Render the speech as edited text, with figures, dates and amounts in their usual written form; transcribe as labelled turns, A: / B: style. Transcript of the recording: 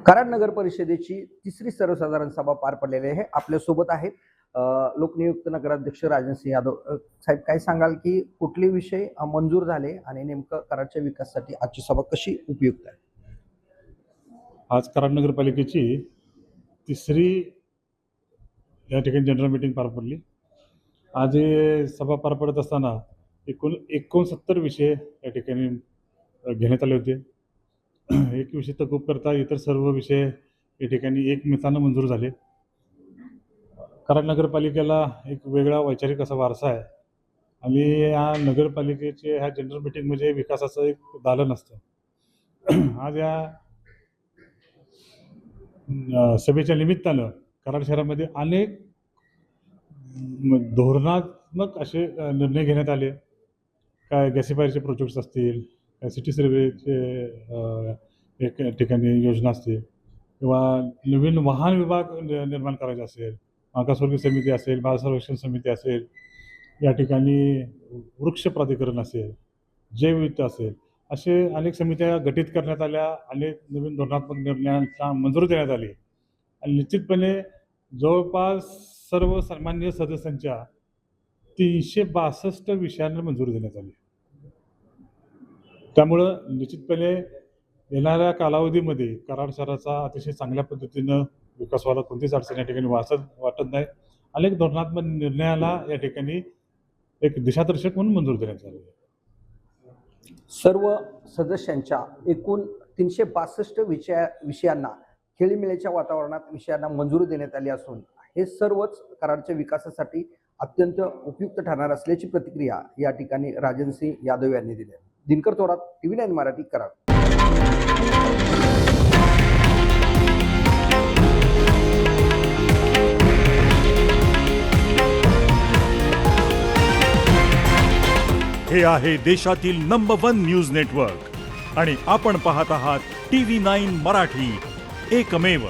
A: कराड नगर परिषदेची तिसरी सर्वसाधारण सभा पार पडलेली आहे. आपल्या सोबत आहेत लोकनियुक्त नगराध्यक्ष राजन सिंह यादव. साहेब, काय सांगाल की कुठले विषय मंजूर झाले आणि नेमकं कराडच्या विकासासाठी आजची सभा कशी उपयुक्त आहे?
B: आज कराड नगरपालिकेची तिसरी या ठिकाणी जनरल मीटिंग पार पडली. आज हे सभा पार पडत असताना 69 विषय या ठिकाणी घेण्यात आले होते. एक विषय तहकूब करता इतर सर्व विषय या ठिकाणी एकमतानं मंजूर झाले. कराड नगरपालिकेला एक वेगळा वैचारिक असा वारसा आहे आणि या नगरपालिकेचे ह्या जनरल मीटिंग म्हणजे विकासाचं एक दालन असतं. आज या सभेच्या निमित्तानं कराड शहरामध्ये अनेक धोरणात्मक असे निर्णय घेण्यात आले. काय गॅसिफायरचे प्रोजेक्ट्स असतील, काय सिटी सर्वेचे एक ठिकाणी योजना असतील किंवा नवीन वाहन विभाग निर्माण करायचा असेल, मागासवर्गीय समिती असेल, बाल सर्वेक्षण समिती असेल, या ठिकाणी वृक्ष प्राधिकरण असेल, जैवविविधता असेल, असे अनेक समित्या गठीत करण्यात आल्या. अनेक नवीन धोरणात्मक निर्णयांना मंजुरी देण्यात आली आणि निश्चितपणे जवळपास सर्व सन्माननीय सदस्यांच्या 362 विषयांना मंजुरी देण्यात आली. त्यामुळं निश्चितपणे येणाऱ्या कालावधीमध्ये कराड शहराचा अतिशय चांगल्या पद्धतीनं विकास व्हायला कोणतीच अडचण या ठिकाणी वाटत नाही. अनेक धोरणात्मक निर्णयाला या ठिकाणी एक दिशादर्शक म्हणून मंजूर देण्यात आली.
A: सर्व सदस्यांच्या एकूण 362 विषयांना खेळीमेळीच्या वातावरणात विषयांना मंजुरी देण्यात आली असून हे सर्वच कराडच्या विकासासाठी अत्यंत उपयुक्त ठरणार असल्याची प्रतिक्रिया या ठिकाणी राजन सिंह यादव यांनी दिली. दिनकर थोरात, TV9 मराठी, कराड.
C: हे आहे देशातील नंबर 1 न्यूज नेटवर्क आणि आपण पाहत आहात TV9 मराठी, एकमेव.